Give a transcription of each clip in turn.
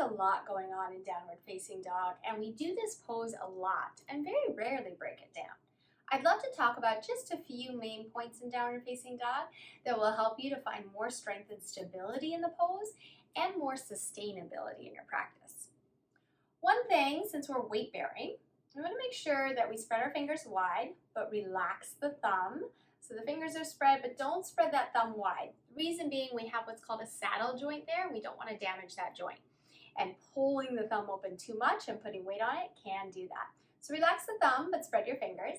a lot going on in downward facing dog, and we do this pose a lot and very rarely break it down. I'd love to talk about just a few main points in downward facing dog that will help you to find more strength and stability in the pose and more sustainability in your practice. One thing, since we're weight bearing, we want to make sure that we spread our fingers wide, but relax the thumb. So the fingers are spread, but don't spread that thumb wide. The reason being we have what's called a saddle joint there, and we don't want to damage that joint. And pulling the thumb open too much and putting weight on it can do that. So relax the thumb, but spread your fingers.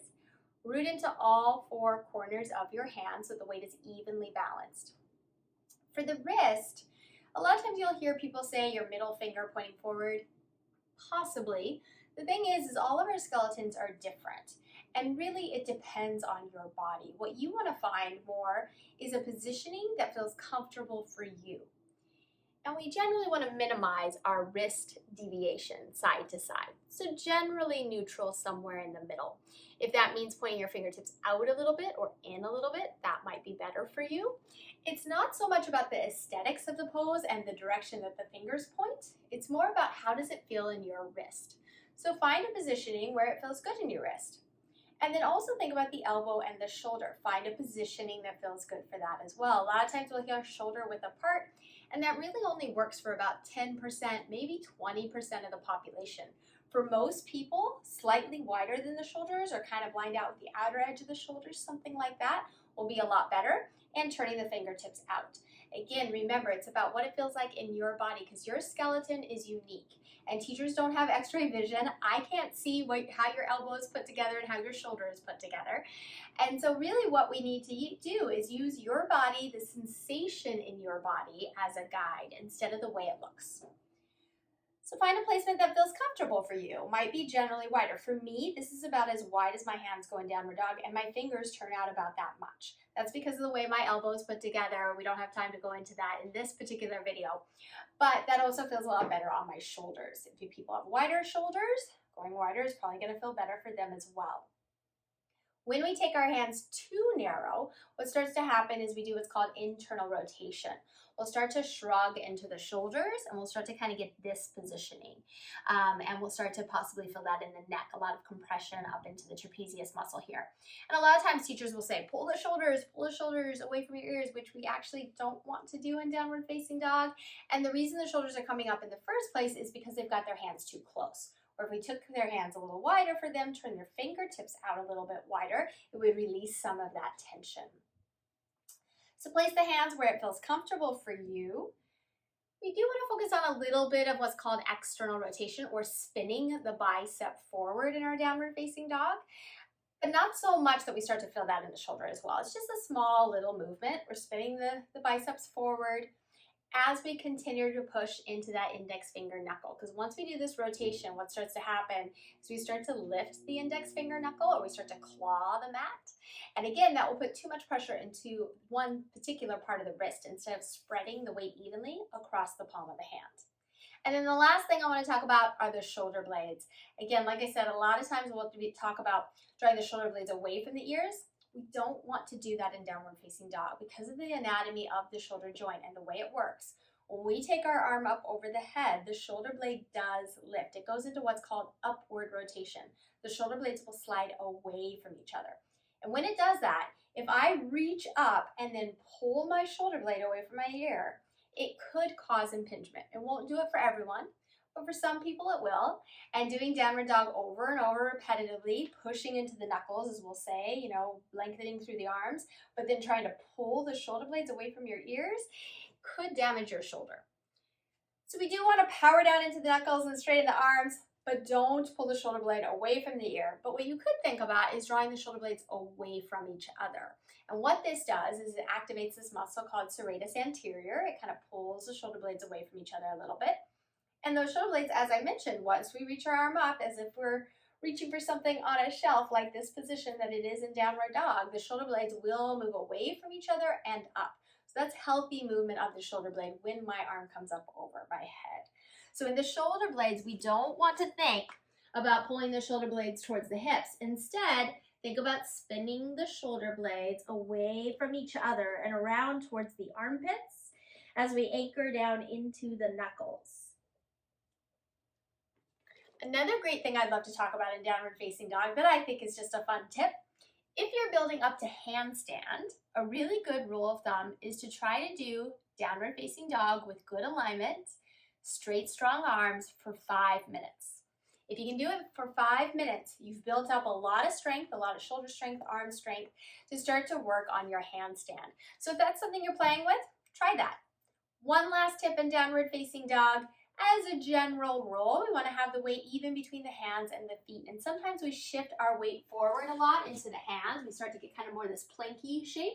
Root into all four corners of your hand so the weight is evenly balanced. For the wrist, a lot of times you'll hear people say your middle finger pointing forward. Possibly. The thing is all of our skeletons are different, and really it depends on your body. What you want to find more is a positioning that feels comfortable for you. And we generally want to minimize our wrist deviation side to side. So generally neutral somewhere in the middle. If that means pointing your fingertips out a little bit or in a little bit, that might be better for you. It's not so much about the aesthetics of the pose and the direction that the fingers point. It's more about how does it feel in your wrist. So find a positioning where it feels good in your wrist. And then also think about the elbow and the shoulder. Find a positioning that feels good for that as well. A lot of times we'll hear shoulder width apart, and that really only works for about 10%, maybe 20% of the population. For most people, slightly wider than the shoulders or kind of lined out with the outer edge of the shoulders, something like that will be a lot better, and turning the fingertips out. Again, remember, it's about what it feels like in your body because your skeleton is unique. And teachers don't have x-ray vision. I can't see how your elbow is put together and how your shoulder is put together. And so really what we need to do is use your body, the sensation in your body as a guide instead of the way it looks. So find a placement that feels comfortable for you. Might be generally wider. For me, this is about as wide as my hands go in downward dog, and my fingers turn out about that much. That's because of the way my elbow is put together. We don't have time to go into that in this particular video, but that also feels a lot better on my shoulders. If people have wider shoulders, going wider is probably going to feel better for them as well. When we take our hands too narrow, what starts to happen is we do what's called internal rotation. We'll start to shrug into the shoulders, and we'll start to kind of get this positioning. And we'll start to possibly feel that in the neck, a lot of compression up into the trapezius muscle here. And a lot of times teachers will say, pull the shoulders away from your ears, which we actually don't want to do in downward facing dog. And the reason the shoulders are coming up in the first place is because they've got their hands too close. Or if we took their hands a little wider for them, turn their fingertips out a little bit wider, it would release some of that tension. So place the hands where it feels comfortable for you. We do want to focus on a little bit of what's called external rotation or spinning the bicep forward in our downward facing dog, but not so much that we start to feel that in the shoulder as well. It's just a small little movement. We're spinning the biceps forward as we continue to push into that index finger knuckle. Because once we do this rotation, what starts to happen is we start to lift the index finger knuckle, or we start to claw the mat. And again, that will put too much pressure into one particular part of the wrist instead of spreading the weight evenly across the palm of the hand. And then the last thing I want to talk about are the shoulder blades. Again, like I said, a lot of times we'll talk about drawing the shoulder blades away from the ears. We don't want to do that in downward facing dog because of the anatomy of the shoulder joint and the way it works. When we take our arm up over the head, the shoulder blade does lift. It goes into what's called upward rotation. The shoulder blades will slide away from each other. And when it does that, if I reach up and then pull my shoulder blade away from my ear, it could cause impingement. It won't do it for everyone, but for some people it will. And doing downward dog over and over repetitively, pushing into the knuckles, as we'll say, lengthening through the arms, but then trying to pull the shoulder blades away from your ears could damage your shoulder. So we do want to power down into the knuckles and straighten the arms, but don't pull the shoulder blade away from the ear. But what you could think about is drawing the shoulder blades away from each other. And what this does is it activates this muscle called serratus anterior. It kind of pulls the shoulder blades away from each other a little bit. And those shoulder blades, as I mentioned, once we reach our arm up, as if we're reaching for something on a shelf like this position that it is in downward dog, the shoulder blades will move away from each other and up. So that's healthy movement of the shoulder blade when my arm comes up over my head. So in the shoulder blades, we don't want to think about pulling the shoulder blades towards the hips. Instead, think about spinning the shoulder blades away from each other and around towards the armpits as we anchor down into the knuckles. Another great thing I'd love to talk about in downward facing dog that I think is just a fun tip. If you're building up to handstand, a really good rule of thumb is to try to do downward facing dog with good alignment, straight, strong arms for 5 minutes. If you can do it for 5 minutes, you've built up a lot of strength, a lot of shoulder strength, arm strength to start to work on your handstand. So if that's something you're playing with, try that. One last tip in downward facing dog. As a general rule, we want to have the weight even between the hands and the feet. And sometimes we shift our weight forward a lot into the hands. We start to get kind of more this planky shape.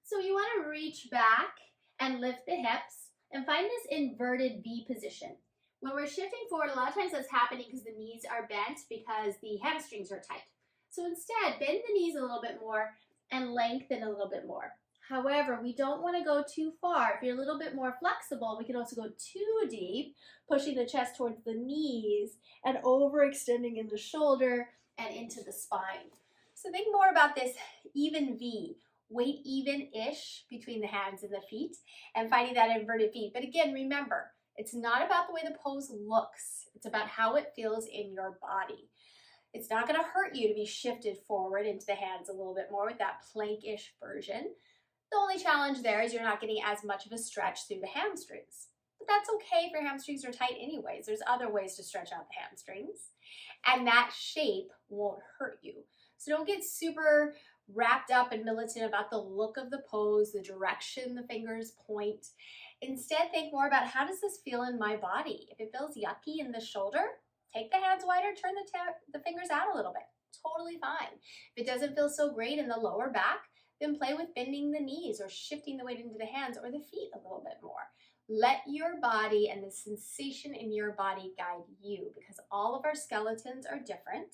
So you want to reach back and lift the hips and find this inverted V position. When we're shifting forward, a lot of times that's happening because the knees are bent because the hamstrings are tight. So instead, bend the knees a little bit more and lengthen a little bit more. However, we don't want to go too far. If you're a little bit more flexible, we can also go too deep, pushing the chest towards the knees and overextending in the shoulder and into the spine. So think more about this even V, weight even-ish between the hands and the feet, and finding that inverted V. But again, remember, it's not about the way the pose looks. It's about how it feels in your body. It's not going to hurt you to be shifted forward into the hands a little bit more with that plank-ish version. The only challenge there is you're not getting as much of a stretch through the hamstrings. But that's okay if your hamstrings are tight anyways. There's other ways to stretch out the hamstrings. And that shape won't hurt you. So don't get super wrapped up and militant about the look of the pose, the direction the fingers point. Instead, think more about how does this feel in my body? If it feels yucky in the shoulder, take the hands wider, turn the fingers out a little bit. Totally fine. If it doesn't feel so great in the lower back, then play with bending the knees or shifting the weight into the hands or the feet a little bit more. Let your body and the sensation in your body guide you, because all of our skeletons are different.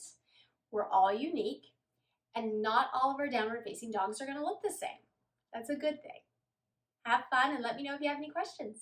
We're all unique, and not all of our downward facing dogs are going to look the same. That's a good thing. Have fun and let me know if you have any questions.